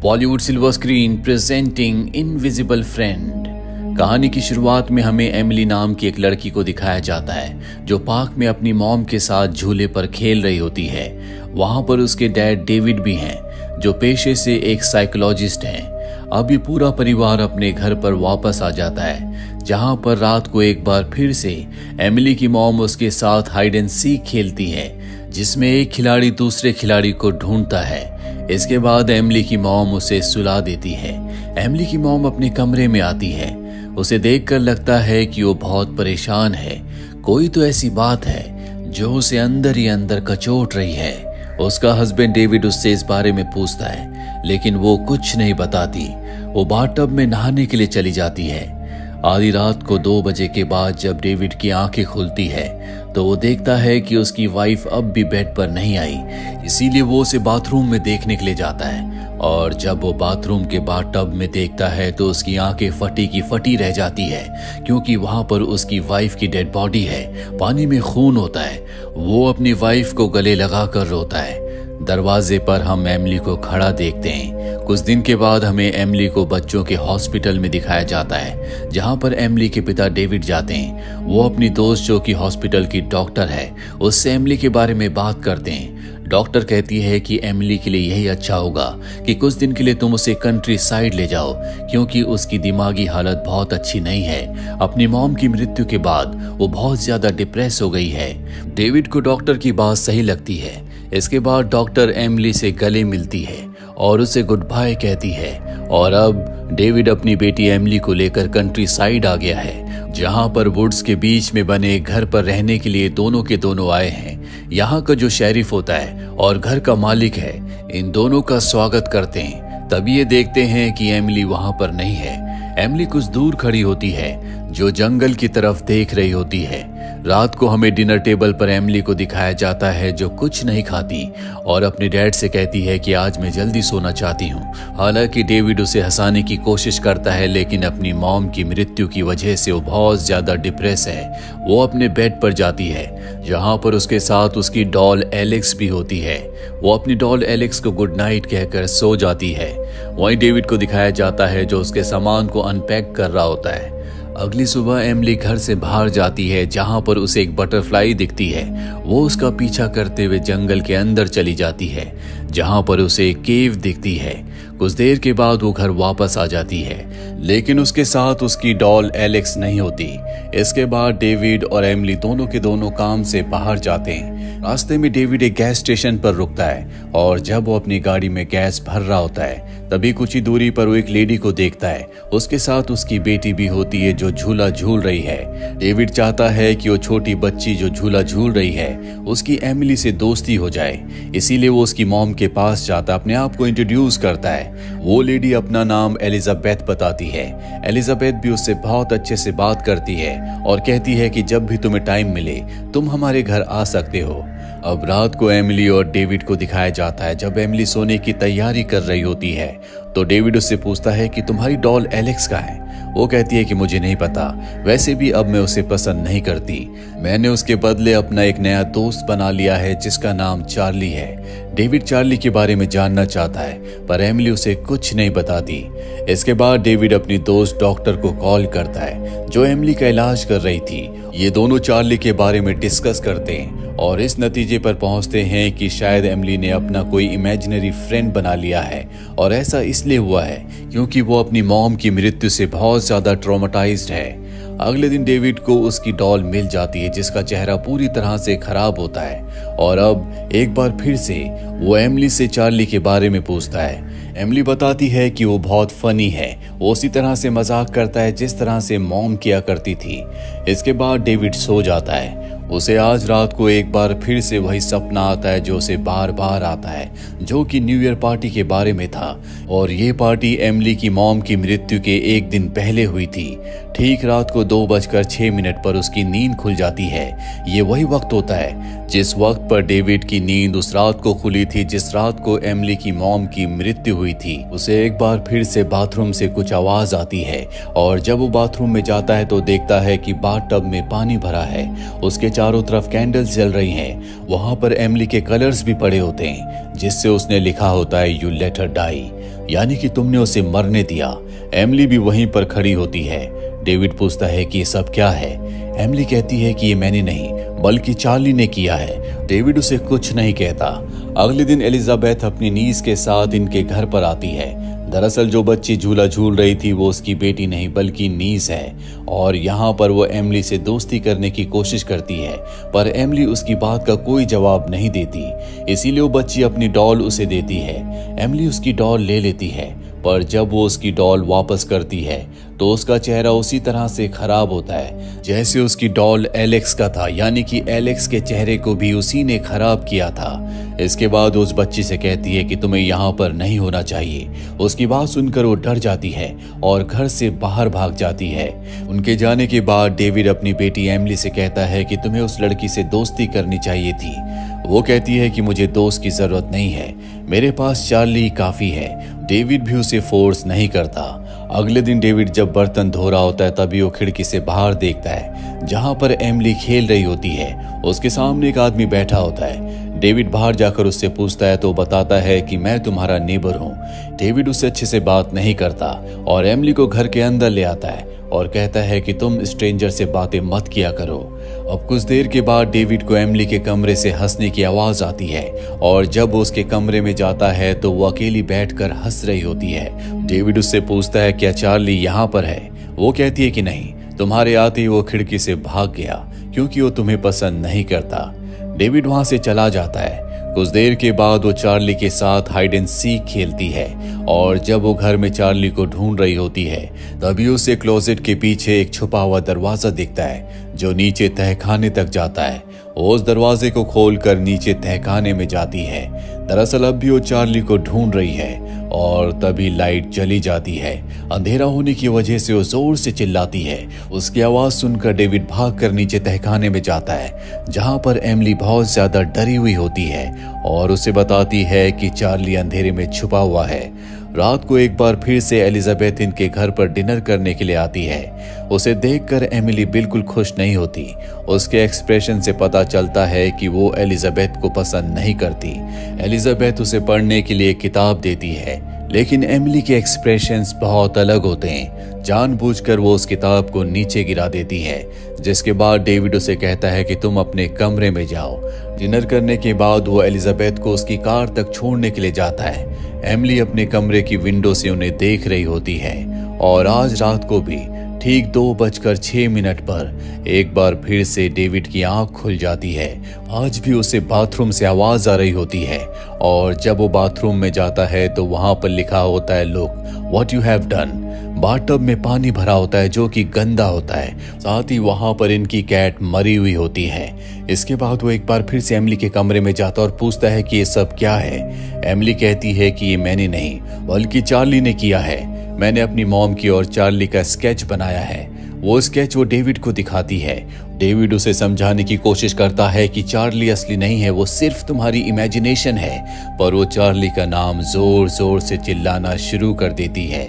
Bollywood silver screen presenting invisible friend. कहानी की शुरुआत में हमें एमिली नाम की एक लड़की को दिखाया जाता है जो पार्क में अपनी मॉम के साथ झूले पर खेल रही होती है। वहां पर उसके डैड डेविड भी हैं जो पेशे से एक साइकोलॉजिस्ट हैं। अब ये पूरा परिवार अपने घर पर वापस आ जाता है जहां पर रात को एक बार फिर से एमिली की मॉम उसके साथ हाइड एंड सीक खेलती है जिसमें एक खिलाड़ी दूसरे खिलाड़ी को ढूंढता है। इसके बाद एमिली की मॉम उसे सुला देती है। एमिली की मॉम अपने कमरे में आती है। उसे देखकर लगता है कि वो बहुत परेशान है। कोई तो ऐसी बात है जो उसे अंदर ही अंदर कचोट रही है। उसका हस्बैंड डेविड उससे इस बारे में पूछता है लेकिन वो कुछ नहीं बताती। वो बाथटब में नहाने के लिए चली जाती है। आधी रात को 2 बजे के बाद जब डेविड की आंखें खुलती है तो वो देखता है कि उसकी वाइफ अब भी बेड पर नहीं आई। इसीलिए वो उसे बाथरूम में देखने के लिए जाता है और जब वो बाथरूम के बाथटब में देखता है तो उसकी आंखें फटी की फटी रह जाती है क्योंकि वहां पर उसकी वाइफ की डेड बॉडी है। पानी में खून होता है। वो अपनी वाइफ को गले लगाकर रोता है। दरवाजे पर हम एमिली को खड़ा देखते हैं। कुछ दिन के बाद हमें एमिली को बच्चों के हॉस्पिटल में दिखाया जाता है जहां पर एमिली के पिता डेविड जाते हैं। वो अपनी दोस्त जो कि हॉस्पिटल की डॉक्टर है उससे एमिली के बारे में बात करते हैं। डॉक्टर कहती है कि एमिली के लिए यही अच्छा होगा कि कुछ दिन के लिए तुम उसे कंट्री साइड ले जाओ क्योंकि उसकी दिमागी हालत बहुत अच्छी नहीं है। अपनी मॉम की मृत्यु के बाद वो बहुत ज्यादा डिप्रेस हो गई है। डेविड को डॉक्टर की बात सही लगती है। इसके बाद डॉक्टर एमिली से गले मिलती है और उसे गुड बाय कहती है और अब डेविड अपनी बेटी एमिली को लेकर कंट्री साइड आ गया है जहां पर वुड्स के बीच में बने एक घर पर रहने के लिए दोनों के दोनों आए हैं। यहाँ का जो शेरिफ होता है और घर का मालिक है इन दोनों का स्वागत करते हैं। तभी ये देखते हैं कि एमिली वहां पर नहीं है। एमिली कुछ दूर खड़ी होती है जो जंगल की तरफ देख रही होती है। रात को हमें डिनर टेबल पर एमिली को दिखाया जाता है जो कुछ नहीं खाती और अपने डैड से कहती है कि आज मैं जल्दी सोना चाहती हूँ। हालांकि डेविड उसे हंसाने की कोशिश करता है लेकिन अपनी मॉम की मृत्यु की वजह से वो बहुत ज्यादा डिप्रेस है। वो अपने बेड पर जाती है जहाँ पर उसके साथ उसकी डॉल एलेक्स भी होती है। वो अपनी डॉल एलेक्स को गुड नाइट कहकर सो जाती है। वहीं डेविड को दिखाया जाता है जो उसके सामान को अनपैक कर रहा होता है। अगली सुबह एमिली घर से बाहर जाती है जहां पर उसे एक बटरफ्लाई दिखती है। वो उसका पीछा करते हुए जंगल के अंदर चली जाती है जहां पर उसे एक केव दिखती है। कुछ देर के बाद वो घर वापस आ जाती है लेकिन उसके साथ उसकी डॉल एलेक्स नहीं होती। इसके बाद डेविड और एमिली दोनों के दोनों काम से बाहर जाते हैं। रास्ते में डेविड एक गैस स्टेशन पर रुकता है और जब वो अपनी गाड़ी में गैस भर रहा होता है तभी कुछ ही दूरी पर वो एक लेडी को देखता है। उसके साथ उसकी बेटी भी होती है जो झूला झूल रही है। डेविड चाहता है कि वो छोटी बच्ची जो झूला झूल रही है उसकी एमिली से दोस्ती हो जाए। इसीलिए वो उसकी मॉम के पास जाता अपने आप को इंट्रोड्यूस करता है। वो लेडी अपना नाम एलिजाबेथ बताती है। एलिजाबेथ भी उससे बहुत अच्छे से बात करती है और कहती है कि जब भी तुम्हें टाइम मिले तुम हमारे घर आ सकते हो। अब रात को एमिली और डेविड को दिखाया जाता है। जब एमिली सोने की तैयारी कर रही होती है तो डेविड उससे पूछता है कि तुम्हारी डॉल एलेक्स कहाँ है। वो कहती है कि मुझे नहीं पता, वैसे भी अब मैं उसे पसंद नहीं करती। मैंने उसके बदले अपना एक नया दोस्त बना लिया है जिसका नाम चार्ली है। डेविड चार्ली के बारे में जानना चाहता है पर एमिली उसे कुछ नहीं बताती। इसके बाद डेविड अपनी दोस्त डॉक्टर को कॉल करता है जो एमिली का इलाज कर रही थी। ये दोनों चार्ली के बारे में डिस्कस करते हैं और इस नतीजे पर पहुंचते हैं कि शायद एमिली ने अपना कोई इमेजिनरी फ्रेंड बना लिया है और ऐसा इसलिए हुआ है क्योंकि वो अपनी मॉम की मृत्यु से बहुत ज्यादा ट्रॉमेटाइज्ड है। अगले दिन डेविड को उसकी डॉल मिल जाती है जिसका चेहरा पूरी तरह से खराब होता है और अब एक बार फिर से वो एमिली से चार्ली के बारे में पूछता है। एमिली बताती है कि वो बहुत फनी है। वो उसी तरह से मजाक करता है जिस तरह से मॉम किया करती थी। इसके बाद डेविड सो जाता है। उसे आज रात को एक बार फिर से वही सपना आता है जो उसे बार बार आता है जो कि न्यू ईयर पार्टी के बारे में था और ये पार्टी एमिली की मॉम की मृत्यु के एक दिन पहले हुई थी। ठीक रात को 2:06 पर उसकी नींद खुल जाती है। ये वही वक्त होता है जिस वक्त पर डेविड की नींद उस रात को खुली थी जिस रात को एमिली की मॉम की मृत्यु हुई थी। उसे एक बार फिर से बाथरूम से कुछ आवाज आती है और जब वो बाथरूम में जाता है तो देखता है कि बाथटब में पानी भरा है। उसके चारों तरफ कैंडल्स जल रही हैं, वहां पर एमिली के कलर्स भी पड़े होते हैं जिससे उसने लिखा होता है यू लेट हर डाई, यानी कि तुमने उसे मरने दिया। एमिली भी वहीं पर खड़ी होती है। डेविड पूछता है कि ये सब क्या है। एमिली कहती है कि ये मैंने नहीं बल्कि चार्ली ने किया है। डेविड उसे कुछ नहीं कहता। अगले दिन एलिजाबेथ अपनी नीस के साथ इनके घर पर आती है। दरअसल जो बच्ची झूला झूल रही थी वो उसकी बेटी नहीं बल्कि नीस है, और यहाँ पर वो एमिली से दोस्ती करने की कोशिश करती है, पर एमिली उसकी बात का कोई जवाब नहीं देती। इसीलिए वो बच्ची अपनी डॉल उसे देती है। एमिली उसकी डॉल ले लेती है, पर जब वो उसकी डॉल वापस करती है तो उसका चेहरा उसी तरह से खराब होता है जैसे उसकी डॉल एलेक्स का था, यानी कि एलेक्स के चेहरे को भी उसी ने खराब किया था। इसके बाद उस बच्ची से कहती है कि तुम्हें यहाँ पर नहीं होना चाहिए। उसकी बात सुनकर वो डर जाती है और घर से बाहर भाग जाती है। उनके जाने के बाद डेविड अपनी बेटी एमिली से कहता है कि तुम्हें उस लड़की से दोस्ती करनी चाहिए थी। वो कहती है कि मुझे दोस्त की जरूरत नहीं है, मेरे पास चार्ली काफी है। डेविड भी उसे फोर्स नहीं करता। अगले दिन डेविड जब बर्तन धो रहा होता है तभी वो खिड़की से बाहर देखता है जहां पर एमिली खेल रही होती है। उसके सामने एक आदमी बैठा होता है। डेविड बाहर जाकर उससे पूछता है तो बताता है कि मैं तुम्हारा नेबर हूँ। डेविड उससे अच्छे से बात नहीं करता और एमिली को घर के अंदर ले आता है और कहता है कि तुम स्ट्रेंजर से बातें मत किया करो। अब कुछ देर के बाद डेविड को एमिली के कमरे से हंसने की आवाज आती है, और जब वो उसके कमरे में जाता है तो वो अकेली बैठकर हंस रही होती है। डेविड उससे पूछता है क्या चार्ली यहाँ पर है। वो कहती है कि नहीं, तुम्हारे आते ही वो खिड़की से भाग गया क्योंकि वो तुम्हें पसंद नहीं करता। डेविड वहां से चला जाता है। कुछ देर के बाद वो चार्ली के साथ हाइड एंड सीक खेलती है, और जब वो घर में चार्ली को ढूंढ रही होती है तभी उसे क्लोजेट के पीछे एक छुपा हुआ दरवाजा दिखता है जो नीचे तहखाने तक जाता है। वो उस दरवाजे को खोलकर नीचे तहखाने में जाती है। दरअसल अब भी वो चार्ली को ढूंढ रही है, और तभी लाइट चली जाती है। अंधेरा होने की वजह से वो जोर से चिल्लाती है। उसकी आवाज सुनकर डेविड भागकर नीचे तहखाने में जाता है जहां पर एमिली बहुत ज्यादा डरी हुई होती है और उसे बताती है कि चार्ली अंधेरे में छुपा हुआ है। रात को एक बार फिर से एलिजाबेथ इनके घर पर डिनर करने के लिए आती है। उसे देखकर एमिली बिल्कुल खुश नहीं होती। उसके एक्सप्रेशन से पता चलता है कि वो एलिजाबेथ को पसंद नहीं करती। एलिजाबेथ उसे पढ़ने के लिए किताब देती है, लेकिन एमिली के एक्सप्रेशंस बहुत अलग होते हैं। जानबूझकर वो उस किताब को नीचे गिरा देती है, जिसके बाद डेविड उसे कहता है कि तुम अपने कमरे में जाओ। डिनर करने के बाद वो एलिजाबेथ को उसकी कार तक छोड़ने के लिए जाता है। एमिली अपने कमरे की विंडो से उन्हें देख रही होती है, और आज रात को भी ठीक 2:06 पर एक बार फिर से डेविड की आंख खुल जाती है। आज भी उसे बाथरूम से आवाज आ रही होती है, और जब वो बाथरूम में जाता है तो वहां पर लिखा होता है look what you have done. Bathtub में पानी भरा होता है जो कि गंदा होता है। साथ ही वहां पर इनकी कैट मरी हुई होती है। इसके बाद वो एक बार फिर से एमिली के कमरे में जाता और पूछता है कि ये सब क्या है। एमिली कहती है कि ये मैंने नहीं बल्कि चार्ली ने किया है। मैंने अपनी मॉम की और चार्ली का स्केच बनाया है। वो स्केच वो डेविड को दिखाती है। डेविड उसे समझाने की कोशिश करता है कि चार्ली असली नहीं है, वो सिर्फ तुम्हारी इमेजिनेशन है, पर वो चार्ली का नाम जोर जोर से चिल्लाना शुरू कर देती है।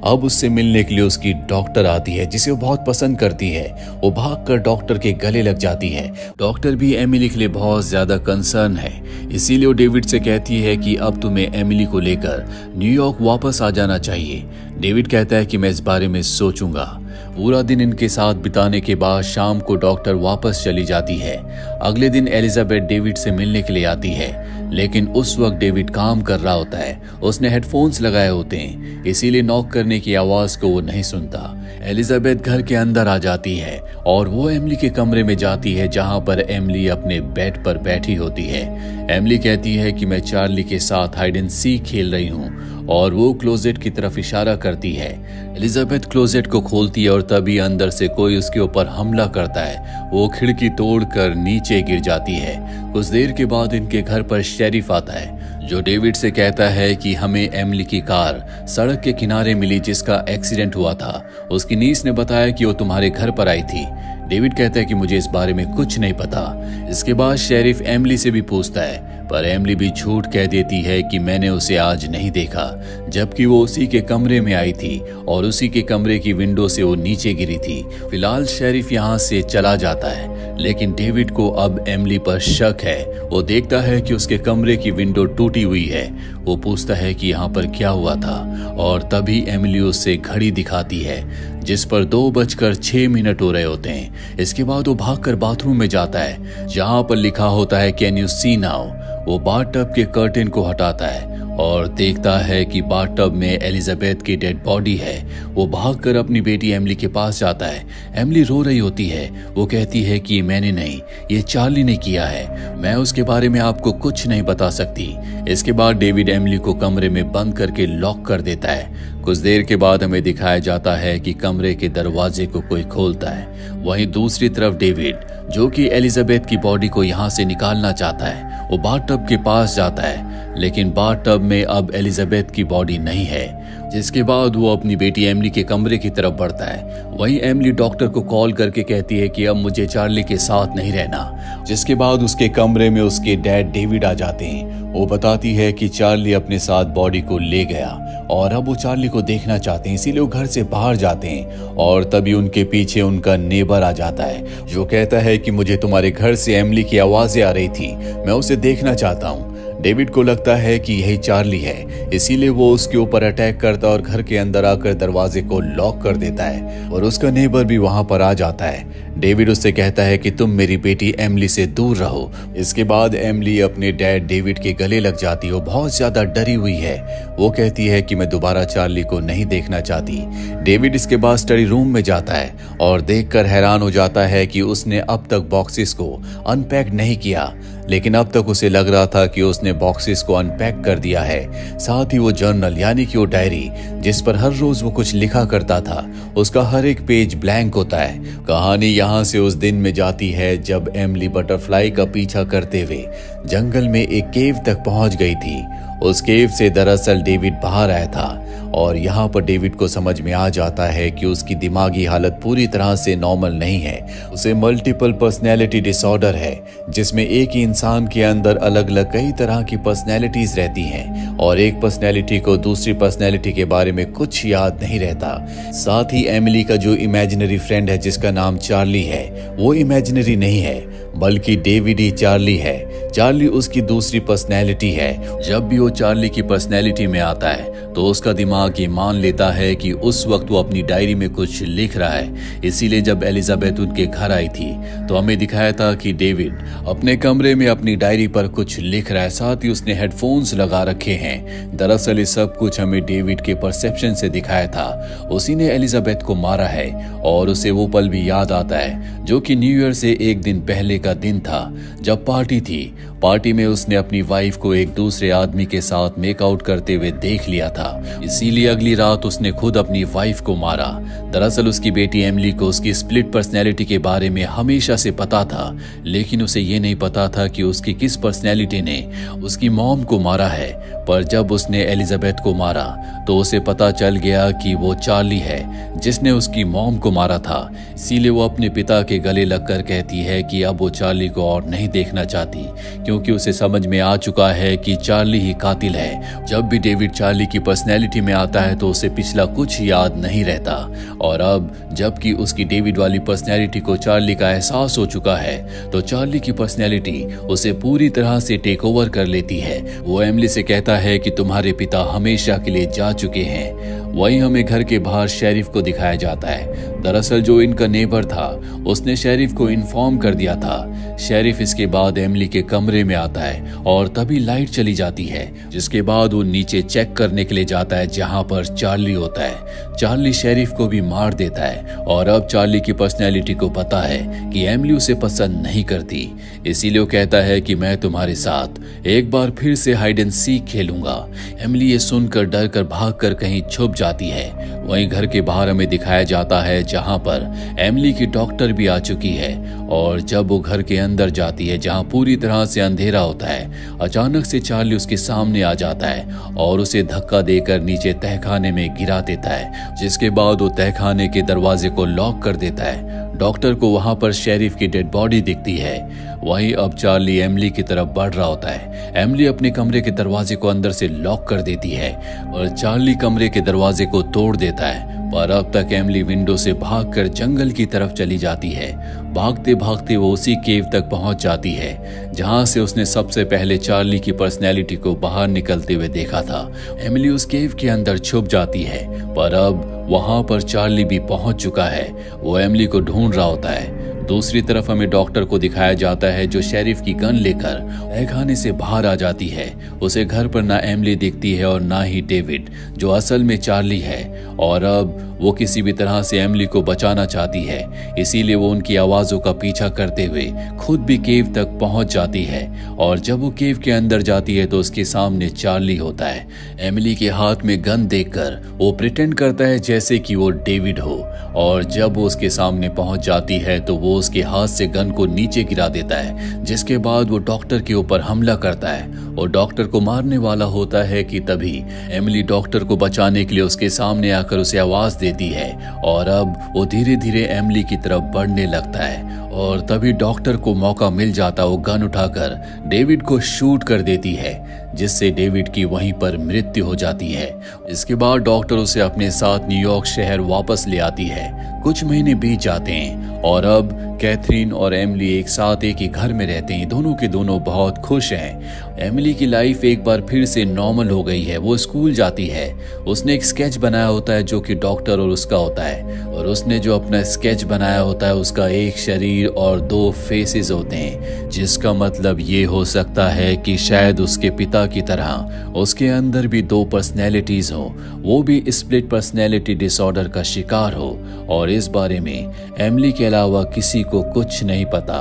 अब उससे मिलने के लिए उसकी डॉक्टर आती है जिसे वो बहुत पसंद करती है। वो भागकर डॉक्टर के गले लग जाती है। डॉक्टर भी एमिली के लिए बहुत ज्यादा कंसर्न है, इसीलिए वो डेविड से कहती है कि अब तुम्हें एमिली को लेकर न्यूयॉर्क वापस आ जाना चाहिए। डेविड कहता है कि मैं इस बारे में सोचूंगा। पूरा दिन इनके साथ बिताने के बाद शाम को डॉक्टर वापस चली जाती है। अगले दिन एलिजाबेथ डेविड से मिलने के लिए आती है, लेकिन उस वक्त डेविड काम कर रहा होता है। उसने हेडफोन्स लगाए होते हैं, इसीलिए नॉक करने की आवाज को वो नहीं सुनता। एलिजाबेथ घर के अंदर आ जाती है और वो एमिली के कमरे में जाती है जहां पर एमिली अपने बेड पर बैठी होती है। एमिली कहती है कि मैं चार्ली के साथ हाइड एंड सीक खेल रही हूँ, और वो क्लोजेट की तरफ इशारा करती है। एलिजाबेथ क्लोजेट को खोलती है और तभी अंदर से कोई उसके ऊपर हमला करता है। वो खिड़की तोड़कर नीचे गिर जाती है। कुछ देर के बाद इनके घर पर शेरिफ आता है जो डेविड से कहता है कि हमें एमिली की कार सड़क के किनारे मिली जिसका एक्सीडेंट हुआ था। उसकी नीस ने बताया कि वो तुम्हारे घर पर आई थी। डेविड कहता है कि मुझे इस बारे में कुछ नहीं पता। इसके बाद शेरिफ एमिली से भी पूछता है, पर एमिली भी झूठ कह देती है कि मैंने उसे आज नहीं देखा, जबकि वो उसी के कमरे में आई थी और उसी के कमरे की विंडो से वो नीचे गिरी थी। फिलहाल शेरिफ यहाँ से चला जाता है, लेकिन डेविड को अब एमिली पर शक है। वो देखता है कि उसके कमरे की विंडो टूटी हुई है। वो पूछता है कि यहाँ पर क्या हुआ था, और तभी एमिली उससे घड़ी दिखाती है जिस पर 2:06 हो रहे होते हैं। इसके बाद वो भागकर बाथरूम में जाता है जहाँ पर लिखा होता है कैन यू सी नाउ। वो बाथटब के कर्टेन को हटाता है और देखता है कि बाथटब में एलिजाबेथ की डेड बॉडी है। वो भागकर अपनी बेटी एमिली के पास जाता है। एमिली रो रही होती है। वो कहती है कि मैंने नहीं, ये चार्ली ने किया है, मैं उसके बारे में आपको कुछ नहीं बता सकती। इसके बाद डेविड एमिली को कमरे में बंद करके लॉक कर देता है। कुछ देर के बाद हमें दिखाया जाता है कि कमरे के दरवाजे को कोई खोलता है। वहीं दूसरी तरफ डेविड, जो कि एलिजाबेथ की बॉडी को यहाँ से निकालना चाहता है, वो बाथटब के पास जाता है, लेकिन बाथटब में अब एलिजाबेथ की बॉडी नहीं है। जिसके बाद वो अपनी बेटी एमिली के कमरे की तरफ बढ़ता है। वहीं एमिली डॉक्टर को कॉल करके कहती है कि अब मुझे चार्ली के साथ नहीं रहना। जिसके बाद उसके कमरे में उसके डैड डेविड आ जाते हैं। वो बताती है कि चार्ली अपने साथ बॉडी को ले गया और अब वो चार्ली को देखना चाहते हैं, इसीलिए वो घर से बाहर जाते हैं। और तभी उनके पीछे उनका नेबर आ जाता है जो कहता है कि मुझे तुम्हारे घर से एमिली की आवाजें आ रही थी, मैं उसे देखना चाहता हूँ। डेविड को लगता है कि यही चार्ली है, इसीलिए वो उसके ऊपर अटैक करता है और घर के अंदर आकर दरवाजे को लॉक कर देता है और उसका नेबर भी वहां पर आ जाता है। डेविड उससे कहता है कि तुम मेरी बेटी एमिली से दूर रहो। इसके बाद एमिली अपने डैड डेविड के गले लग जाती है। वो बहुत ज्यादा डरी हुई है। वो कहती है कि मैं दोबारा चार्ली को नहीं देखना चाहती। डेविड इसके बाद स्टडी रूम में जाता है और देखकर हैरान हो जाता है कि उसने अब तक बॉक्सेस को अनपैक नहीं किया, लेकिन अब तक उसे लग रहा था कि उसने बॉक्सेस को अनपैक कर दिया है। साथ ही वो जर्नल यानी कि वो डायरी जिस पर हर रोज वो कुछ लिखा करता था, उसका हर एक पेज ब्लैंक होता है। कहानी यहाँ से उस दिन में जाती है जब एमिली बटरफ्लाई का पीछा करते हुए जंगल में एक केव तक पहुंच गई थी। उस केव से दरअसल डेविड बाहर आया था और यहाँ पर डेविड को समझ में आ जाता है कि उसकी दिमागी हालत पूरी तरह से नॉर्मल नहीं है। उसे मल्टीपल पर्सनैलिटी डिसऑर्डर है, जिसमें एक ही इंसान के अंदर अलग अलग कई तरह की पर्सनैलिटीज रहती हैं और एक पर्सनैलिटी को दूसरी पर्सनैलिटी के बारे में कुछ याद नहीं रहता। साथ ही एमिली का जो इमेजिनरी फ्रेंड है जिसका नाम चार्ली है, वो इमेजिनरी नहीं है बल्कि डेविड ही चार्ली है। चार्ली उसकी दूसरी पर्सनैलिटी है। जब भी वो चार्ली की पर्सनैलिटी में आता है तो उसका दिमाग ये मान लेता है कि उस वक्त वो अपनी डायरी में कुछ लिख रहा है। इसीलिए जब एलिजाबेथ उनके घर आई थी तो हमें दिखाया था कि डेविड अपने कमरे में अपनी डायरी पर कुछ लिख रहा है, साथ ही उसने हेडफोन्स लगा रखे हैं। दरअसल ये सब कुछ हमें डेविड के परसेप्शन से दिखाया था। उसी ने एलिजाबेथ को मारा है और उसे वो पल भी याद आता है जो कि न्यू ईयर से एक दिन पहले का दिन था, जब पार्टी थी। पार्टी में उसने अपनी वाइफ को एक दूसरे आदमी के साथ मेकआउट करते हुए देख लिया था, इसीलिए अगली रात उसने खुद अपनी वाइफ को मारा। दरअसल उसकी बेटी एमिली को उसकी स्प्लिट पर्सनैलिटी के बारे में हमेशा से पता था, लेकिन उसे ये नहीं पता था कि उसकी किस पर्सनैलिटी ने उसकी मॉम को मारा है। पर जब उसने एलिजाबेथ को मारा तो उसे पता चल गया कि वो चार्ली है जिसने उसकी मॉम को मारा था। इसीलिए वो अपने पिता के गले लगकर कहती है कि अब वो चार्ली को और नहीं देखना चाहती, क्योंकि उसे समझ में आ चुका है कि चार्ली ही कातिल है। जब भी डेविड चार्ली की पर्सनैलिटी में आता है तो उसे पिछला कुछ याद नहीं रहता, और अब जबकि उसकी डेविड वाली पर्सनैलिटी को चार्ली का एहसास हो चुका है तो चार्ली की पर्सनैलिटी उसे पूरी तरह से टेक ओवर कर लेती है। वो एमिली से कहता है कि तुम्हारे पिता हमेशा के लिए जा चुके हैं। वहीं हमें घर के बाहर शेरिफ को दिखाया जाता है। दरअसल जो इनका नेबर था उसने शेरिफ को इन्फॉर्म कर दिया था। शेरिफ इसके बाद एमिली के कमरे में आता है और तभी लाइट चली जाती है, जिसके बाद वो नीचे चेक करने के लिए जाता है जहां पर चार्ली होता है। चार्ली शेरिफ को भी मार देता है और अब चार्ली की पर्सनैलिटी को पता है कि एमिली उसे पसंद नहीं करती, इसीलिए वो कहता है कि मैं तुम्हारे साथ एक बार फिर से हाइड एंड सीक खेलूंगा। एमिली ये सुनकर डर कर भाग कर कहीं छुप जाती है। वहीं घर के बाहर हमें दिखाया जाता है जहां पर एमिली की डॉक्टर भी आ चुकी है। और जब वो घर के अंदर जाती है जहां पूरी तरह से अंधेरा होता है, अचानक से चार्ली उसके सामने आ जाता है और उसे धक्का देकर नीचे तहखाने में गिरा देता है, जिसके बाद वो तहखाने के दरवाजे को लॉक कर देता है। डॉक्टर को वहां पर शेरिफ की डेड बॉडी दिखती है। वहीं अब चार्ली एमिली की तरफ बढ़ रहा होता है। एमिली अपने कमरे के दरवाजे को अंदर से लॉक कर देती है और चार्ली कमरे के दरवाजे को तोड़ देता है। पर अब तक एमिली विंडो से भागकर जंगल की तरफ चली जाती है। भागते भागते वो उसी केव तक पहुंच जाती है जहां से उसने सबसे पहले चार्ली की पर्सनैलिटी को बाहर निकलते हुए देखा था। एमिली उस केव के अंदर छुप जाती है, पर अब वहां पर चार्ली भी पहुंच चुका है। वो एमिली को ढूंढ रहा होता है। दूसरी तरफ हमें डॉक्टर को दिखाया जाता है जो शेरिफ की गन लेकर तहखाने से बाहर आ जाती है। उसे घर पर ना एमिली दिखती है और ना ही डेविड, जो असल में चार्ली है। और अब वो किसी भी तरह से एमिली को बचाना चाहती है, इसीलिए वो उनकी आवाजों का पीछा करते हुए खुद भी केव तक पहुंच जाती है। और जब वो केव के अंदर जाती है तो उसके सामने चार्ली होता है। एमिली के हाथ में गन देखकर वो प्रिटेंड करता है जैसे कि वो डेविड हो, और जब वो उसके सामने पहुंच जाती है तो वो उसके हाथ से गन को नीचे गिरा देता है, जिसके बाद वो डॉक्टर के ऊपर हमला करता है और डॉक्टर को मारने वाला होता है कि तभी एमिली डॉक्टर को बचाने के लिए उसके सामने आकर उसे आवाज देती है। और अब वो धीरे धीरे एमिली की तरफ बढ़ने लगता है और तभी डॉक्टर को मौका मिल जाता, वो गन उठाकर डेविड को शूट कर देती है, जिससे डेविड की वहीं पर मृत्यु हो जाती है। इसके बाद डॉक्टर उसे अपने साथ न्यूयॉर्क शहर वापस ले आती है। कुछ महीने बीत जाते हैं और अब कैथरीन और एमिली एक साथ एक ही घर में रहते हैं। दोनों के दोनों बहुत खुश हैं। एमिली की लाइफ एक बार फिर से नॉर्मल हो गई है। वो स्कूल जाती है। उसने एक स्केच बनाया होता है जो कि डॉक्टर और उसका होता है, और उसने जो अपना स्केच बनाया होता है उसका एक शरीर और 2 फेसेस होते हैं, जिसका मतलब ये हो सकता है कि शायद उसके पिता की तरह उसके अंदर भी 2 पर्सनैलिटीज हो, वो भी स्प्लिट पर्सनैलिटी डिसऑर्डर का शिकार हो। और इस बारे में एमिली के अलावा किसी को कुछ नहीं पता।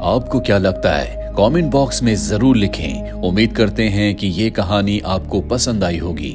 आपको क्या लगता है? कमेंट बॉक्स में जरूर लिखें। उम्मीद करते हैं कि ये कहानी आपको पसंद आई होगी।